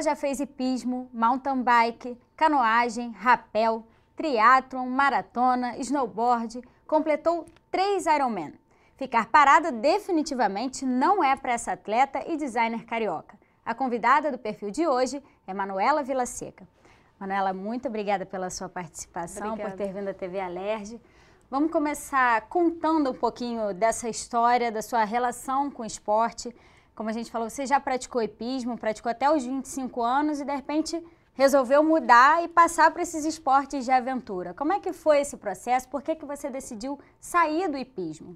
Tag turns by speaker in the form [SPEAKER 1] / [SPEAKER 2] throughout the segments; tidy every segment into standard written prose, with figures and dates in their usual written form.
[SPEAKER 1] já fez hipismo, mountain bike, canoagem, rapel, triatlon, maratona, snowboard, completou 3 Ironman. Ficar parada definitivamente não é para essa atleta e designer carioca. A convidada do perfil de hoje é Manuela Vilaseca. Manuela, muito obrigada pela sua participação, por ter vindo à TV Alerj. Vamos começar contando um pouquinho dessa história, da sua relação com o esporte. Como a gente falou, você já praticou hipismo, praticou até os 25 anos e de repente resolveu mudar e passar para esses esportes de aventura. Como é que foi esse processo? Por que você decidiu sair do hipismo?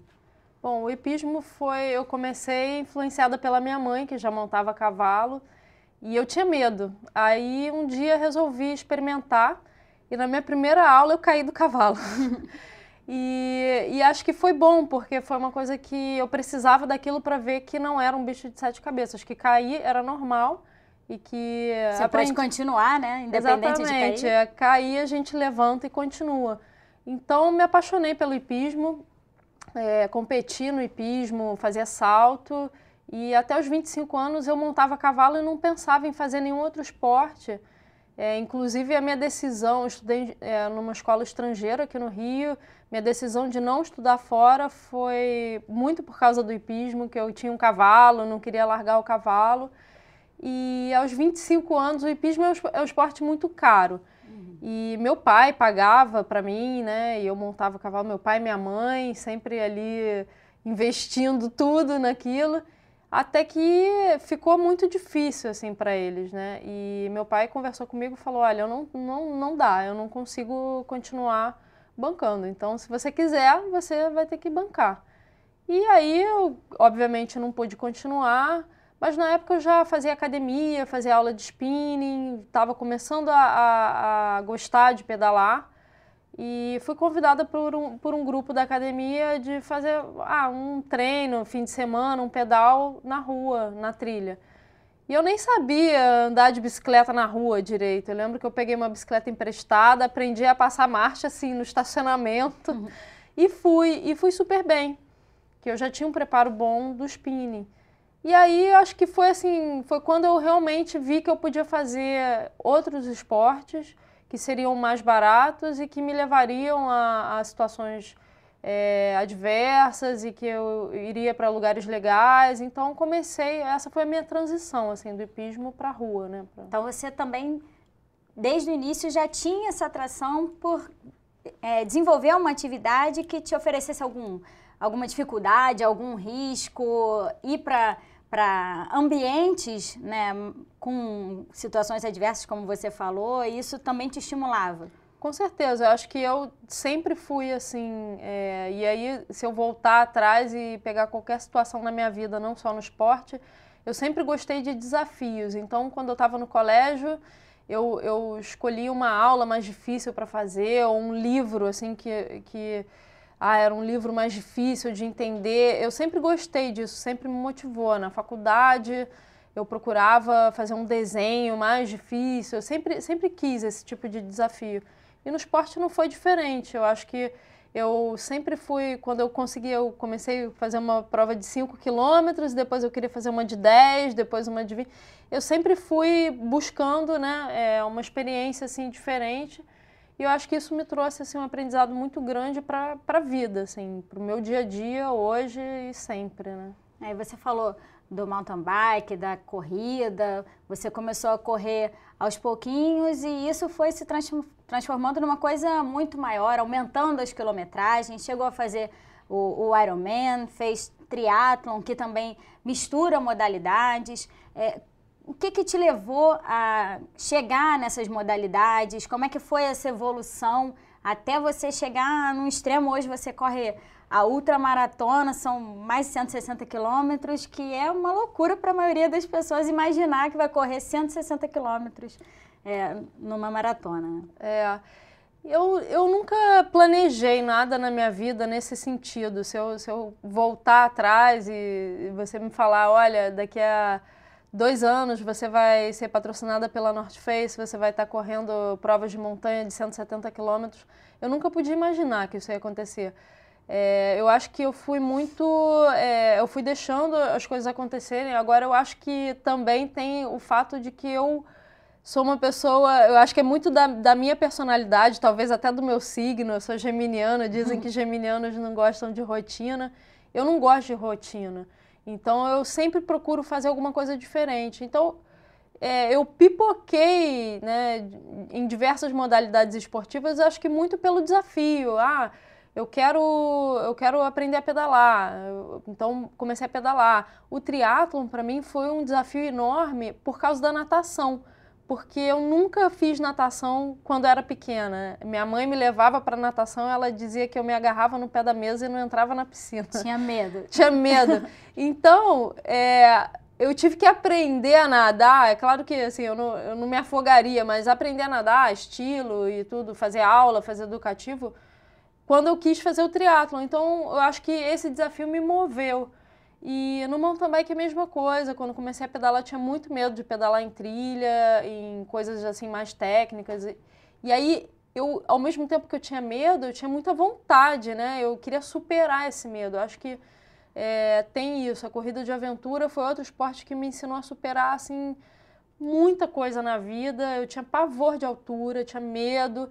[SPEAKER 2] Bom, o hipismo eu comecei influenciada pela minha mãe, que já montava cavalo, e eu tinha medo. Aí um dia resolvi experimentar e na minha primeira aula eu caí do cavalo. E acho que foi bom, porque foi uma coisa que eu precisava daquilo para ver que não era um bicho de 7 cabeças, que cair era normal e que...
[SPEAKER 1] Você pode continuar, né? Independente
[SPEAKER 2] Exatamente,
[SPEAKER 1] de cair.
[SPEAKER 2] Cair a gente levanta e continua. Então me apaixonei pelo hipismo, competi no hipismo, fazia salto e até os 25 anos eu montava cavalo e não pensava em fazer nenhum outro esporte. Inclusive a minha decisão, eu estudei numa escola estrangeira aqui no Rio, minha decisão de não estudar fora foi muito por causa do hipismo, que eu tinha um cavalo, não queria largar o cavalo. E aos 25 anos o hipismo é um esporte muito caro. E meu pai pagava para mim, né? E eu montava o cavalo, meu pai e minha mãe, sempre ali investindo tudo naquilo. Até que ficou muito difícil, assim, para eles, né? E meu pai conversou comigo e falou, olha, não dá, eu não consigo continuar bancando. Então, se você quiser, você vai ter que bancar. E aí, eu, obviamente, não pude continuar, mas na época eu já fazia academia, fazia aula de spinning, estava começando a gostar de pedalar. E fui convidada por um grupo da academia de fazer um treino, fim de semana, um pedal na rua, na trilha. E eu nem sabia andar de bicicleta na rua direito. Eu lembro que eu peguei uma bicicleta emprestada, aprendi a passar marcha assim no estacionamento e fui super bem, que eu já tinha um preparo bom do spinning. E aí acho que foi quando eu realmente vi que eu podia fazer outros esportes que seriam mais baratos e que me levariam a situações adversas e que eu iria para lugares legais. Então essa foi a minha transição assim, do hipismo para a rua, né?
[SPEAKER 1] Então você também, desde o início, já tinha essa atração por desenvolver uma atividade que te oferecesse alguma dificuldade, algum risco, ir para ambientes, né, com situações adversas, como você falou, e isso também te estimulava?
[SPEAKER 2] Com certeza, eu acho que eu sempre fui assim, e aí se eu voltar atrás e pegar qualquer situação na minha vida, não só no esporte, eu sempre gostei de desafios. Então, quando eu estava no colégio, eu escolhi uma aula mais difícil para fazer, ou um livro assim que era um livro mais difícil de entender. Eu sempre gostei disso, sempre me motivou. Na faculdade, eu procurava fazer um desenho mais difícil, eu sempre quis esse tipo de desafio. E no esporte não foi diferente. Eu acho que eu sempre fui, quando eu comecei a fazer uma prova de 5 quilômetros, depois eu queria fazer uma de 10, depois uma de 20. Eu sempre fui buscando, né, uma experiência assim, diferente. E eu acho que isso me trouxe assim, um aprendizado muito grande para a vida, assim, para o meu dia a dia, hoje e sempre, né?
[SPEAKER 1] Aí você falou do mountain bike, da corrida, você começou a correr aos pouquinhos e isso foi se transformando numa coisa muito maior, aumentando as quilometragens, chegou a fazer o Ironman, fez triatlon, que também mistura modalidades. O que te levou a chegar nessas modalidades? Como é que foi essa evolução até você chegar no extremo? Hoje você corre a ultramaratona, são mais de 160 quilômetros, que é uma loucura para a maioria das pessoas imaginar que vai correr 160 quilômetros numa maratona.
[SPEAKER 2] Eu nunca planejei nada na minha vida nesse sentido. Se eu voltar atrás e você me falar, olha, daqui a 2 anos você vai ser patrocinada pela North Face, você vai estar correndo provas de montanha de 170 quilômetros. Eu nunca podia imaginar que isso ia acontecer. Eu acho que eu fui eu fui deixando as coisas acontecerem. Agora eu acho que também tem o fato de que eu Sou uma pessoa, eu acho que é muito da minha personalidade, talvez até do meu signo. Eu sou geminiana, dizem que geminianos não gostam de rotina. Eu não gosto de rotina. Então, eu sempre procuro fazer alguma coisa diferente. Então, eu pipoquei, né, em diversas modalidades esportivas, acho que muito pelo desafio. Eu quero aprender a pedalar, então comecei a pedalar. O triatlon, para mim, foi um desafio enorme por causa da natação, porque eu nunca fiz natação quando era pequena. Minha mãe me levava para natação, ela dizia que eu me agarrava no pé da mesa e não entrava na piscina.
[SPEAKER 1] Tinha medo.
[SPEAKER 2] Tinha medo. Então, eu tive que aprender a nadar. É claro que assim, eu não me afogaria, mas aprender a nadar, estilo e tudo, fazer aula, fazer educativo, quando eu quis fazer o triatlon. Então, eu acho que esse desafio me moveu. E no mountain bike é a mesma coisa. Quando comecei a pedalar, eu tinha muito medo de pedalar em trilha, em coisas assim mais técnicas. E aí, ao mesmo tempo que eu tinha medo, eu tinha muita vontade, né? Eu queria superar esse medo. Eu acho que tem isso. A corrida de aventura foi outro esporte que me ensinou a superar, assim, muita coisa na vida. Eu tinha pavor de altura, tinha medo.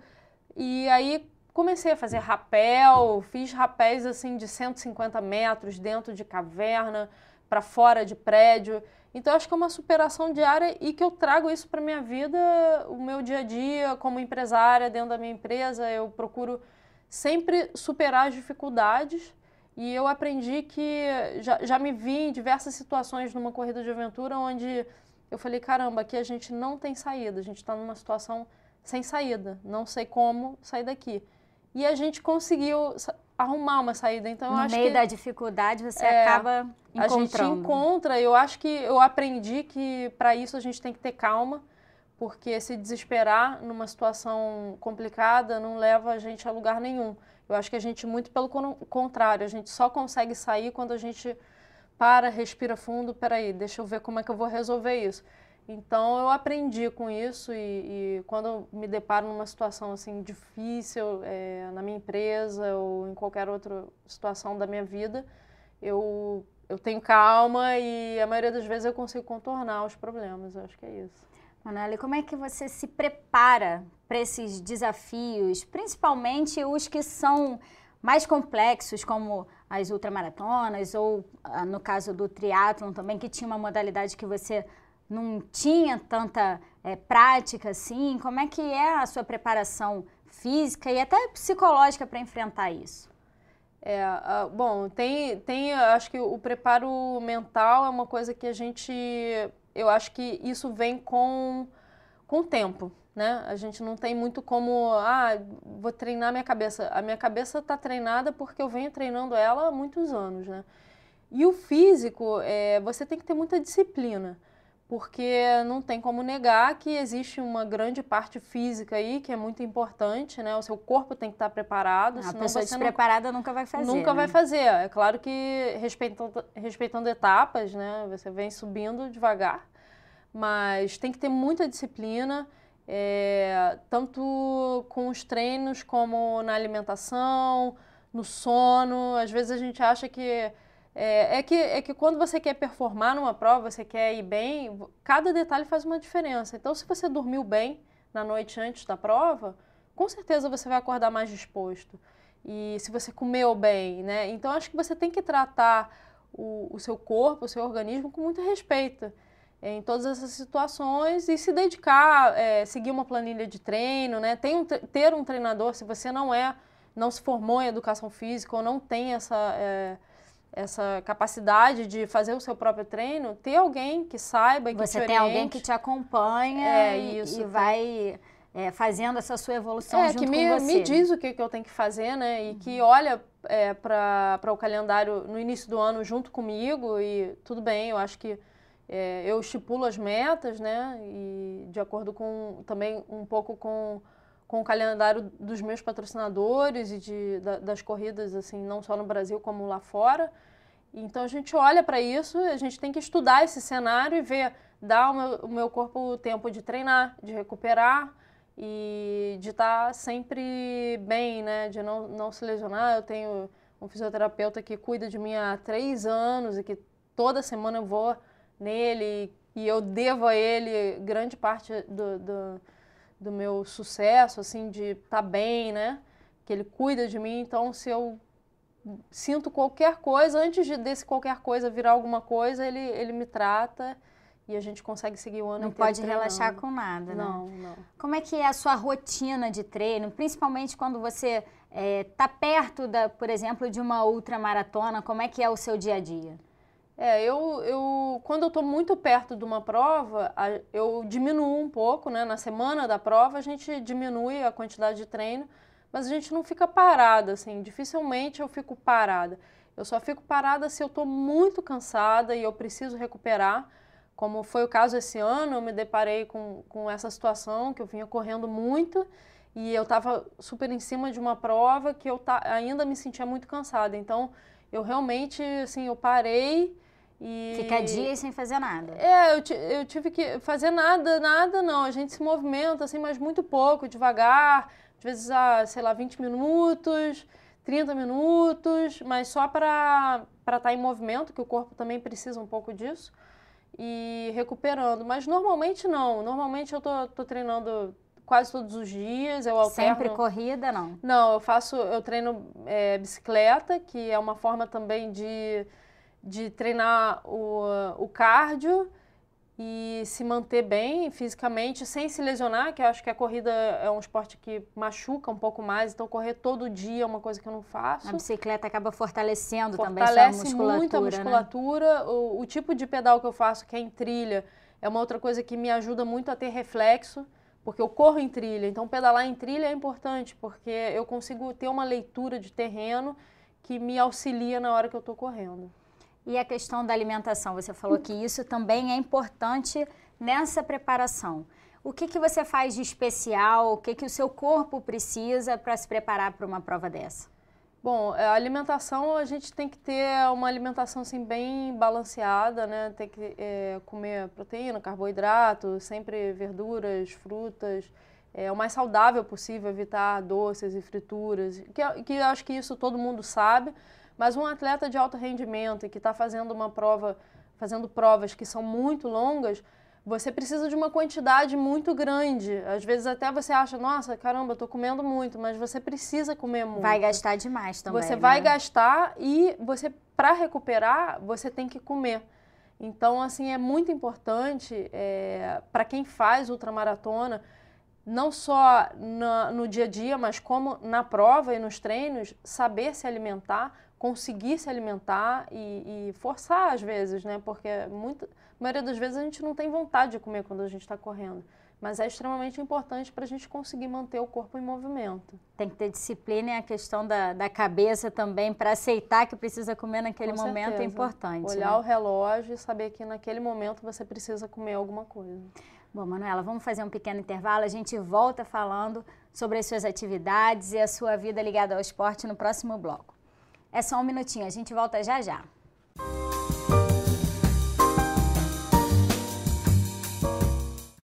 [SPEAKER 2] E aí comecei a fazer rapel, fiz rapéis assim de 150 metros dentro de caverna, para fora de prédio. Então acho que é uma superação diária e que eu trago isso para minha vida, o meu dia a dia como empresária dentro da minha empresa. Eu procuro sempre superar as dificuldades e eu aprendi que já me vi em diversas situações numa corrida de aventura onde eu falei, caramba, aqui a gente não tem saída, a gente está numa situação sem saída, não sei como sair daqui. E a gente conseguiu arrumar uma saída. Então, eu acho que
[SPEAKER 1] no meio da dificuldade você acaba encontrando.
[SPEAKER 2] A gente encontra. Eu acho que eu aprendi que para isso a gente tem que ter calma, porque se desesperar numa situação complicada não leva a gente a lugar nenhum. Eu acho que a gente, muito pelo contrário, a gente só consegue sair quando a gente para, respira fundo, peraí, deixa eu ver como é que eu vou resolver isso. Então, eu aprendi com isso e quando eu me deparo numa situação assim difícil na minha empresa ou em qualquer outra situação da minha vida, eu tenho calma e a maioria das vezes eu consigo contornar os problemas. Eu acho que é isso.
[SPEAKER 1] Manuela, como é que você se prepara para esses desafios, principalmente os que são mais complexos, como as ultramaratonas ou, no caso do triatlon também, que tinha uma modalidade que você não tinha tanta prática assim? Como é que é a sua preparação física e até psicológica para enfrentar isso?
[SPEAKER 2] Bom, acho que o preparo mental é uma coisa que eu acho que isso vem com o tempo, né? A gente não tem muito como, vou treinar minha cabeça. A minha cabeça está treinada porque eu venho treinando ela há muitos anos, né? E o físico, você tem que ter muita disciplina, porque não tem como negar que existe uma grande parte física aí que é muito importante, né? O seu corpo tem que estar preparado.
[SPEAKER 1] A pessoa despreparada nunca vai fazer.
[SPEAKER 2] Nunca vai fazer. É claro que respeitando etapas, né? Você vem subindo devagar, mas tem que ter muita disciplina, tanto com os treinos como na alimentação, no sono. Às vezes a gente acha que que quando você quer performar numa prova, você quer ir bem, cada detalhe faz uma diferença. Então, se você dormiu bem na noite antes da prova, com certeza você vai acordar mais disposto. E se você comeu bem, né? Então, acho que você tem que tratar o seu corpo, o seu organismo com muito respeito em todas essas situações e se dedicar, seguir uma planilha de treino, né? Ter um treinador, se você não se formou em educação física ou não tem essa capacidade de fazer o seu próprio treino, ter alguém que saiba e que te oriente.
[SPEAKER 1] Você tem alguém que te acompanha e vai fazendo essa sua evolução junto com você.
[SPEAKER 2] Me diz o que eu tenho que fazer, né? E que olha para o calendário no início do ano junto comigo e tudo bem, eu acho que eu estipulo as metas, né? E de acordo com também um pouco com o calendário dos meus patrocinadores e das corridas, assim, não só no Brasil como lá fora. Então a gente olha para isso, a gente tem que estudar esse cenário e ver, dar o meu corpo o tempo de treinar, de recuperar e de estar sempre bem, né? De não se lesionar. Eu tenho um fisioterapeuta que cuida de mim há 3 anos e que toda semana eu vou nele, e eu devo a ele grande parte do meu sucesso, assim, de estar bem, né? Que ele cuida de mim, então se eu sinto qualquer coisa, antes desse qualquer coisa virar alguma coisa, ele me trata e a gente consegue seguir o ano
[SPEAKER 1] Não
[SPEAKER 2] inteiro
[SPEAKER 1] pode relaxar com nada, né?
[SPEAKER 2] Não, não.
[SPEAKER 1] Como é que é a sua rotina de treino, principalmente quando você está perto, por exemplo, de uma ultramaratona, como é que é o seu dia a dia?
[SPEAKER 2] Quando eu estou muito perto de uma prova, eu diminuo um pouco, né? Na semana da prova a gente diminui a quantidade de treino, mas a gente não fica parada, assim, dificilmente eu fico parada. Eu só fico parada se eu estou muito cansada e eu preciso recuperar, como foi o caso esse ano, eu me deparei com essa situação, que eu vinha correndo muito e eu estava super em cima de uma prova que eu ainda me sentia muito cansada, então eu realmente, assim, eu parei e...
[SPEAKER 1] Fica dias sem fazer nada.
[SPEAKER 2] Eu tive que fazer nada não, a gente se movimenta, assim, mas muito pouco, devagar, às vezes, sei lá, 20 minutos, 30 minutos, mas só para estar em movimento, que o corpo também precisa um pouco disso, e recuperando. Mas normalmente não, normalmente eu tô treinando quase todos os dias, eu alterno.
[SPEAKER 1] Sempre corrida, não?
[SPEAKER 2] Não, eu treino bicicleta, que é uma forma também de treinar o cardio e se manter bem fisicamente, sem se lesionar, que eu acho que a corrida é um esporte que machuca um pouco mais, então correr todo dia é uma coisa que eu não faço.
[SPEAKER 1] A bicicleta acaba fortalecendo também a
[SPEAKER 2] musculatura.
[SPEAKER 1] musculatura,
[SPEAKER 2] muito a musculatura.
[SPEAKER 1] Né?
[SPEAKER 2] O tipo de pedal que eu faço, que é em trilha, é uma outra coisa que me ajuda muito a ter reflexo, porque eu corro em trilha, então pedalar em trilha é importante, porque eu consigo ter uma leitura de terreno que me auxilia na hora que eu estou correndo.
[SPEAKER 1] E a questão da alimentação, você falou que isso também é importante nessa preparação. O que você faz de especial, o que o seu corpo precisa para se preparar para uma prova dessa?
[SPEAKER 2] Bom, a alimentação, a gente tem que ter uma alimentação assim, bem balanceada, né? Tem que comer proteína, carboidrato, sempre verduras, frutas, o mais saudável possível, evitar doces e frituras, que eu acho que isso todo mundo sabe. Mas um atleta de alto rendimento e que está fazendo fazendo provas que são muito longas, você precisa de uma quantidade muito grande. Às vezes até você acha, nossa, caramba, estou comendo muito, mas você precisa comer muito.
[SPEAKER 1] Vai gastar demais também,
[SPEAKER 2] Você
[SPEAKER 1] né?
[SPEAKER 2] vai gastar e para recuperar, você tem que comer. Então, assim, é muito importante para quem faz ultramaratona, não só no dia a dia, mas como na prova e nos treinos, saber se alimentar, conseguir se alimentar e forçar às vezes, né? Porque a maioria das vezes a gente não tem vontade de comer quando a gente está correndo. Mas é extremamente importante para a gente conseguir manter o corpo em movimento.
[SPEAKER 1] Tem que ter disciplina e a questão da cabeça também, para aceitar que precisa comer naquele momento é importante.
[SPEAKER 2] Olhar
[SPEAKER 1] né?
[SPEAKER 2] o relógio e saber que naquele momento você precisa comer alguma coisa.
[SPEAKER 1] Bom, Manuela, vamos fazer um pequeno intervalo, a gente volta falando sobre as suas atividades e a sua vida ligada ao esporte no próximo bloco. É só um minutinho, a gente volta já já.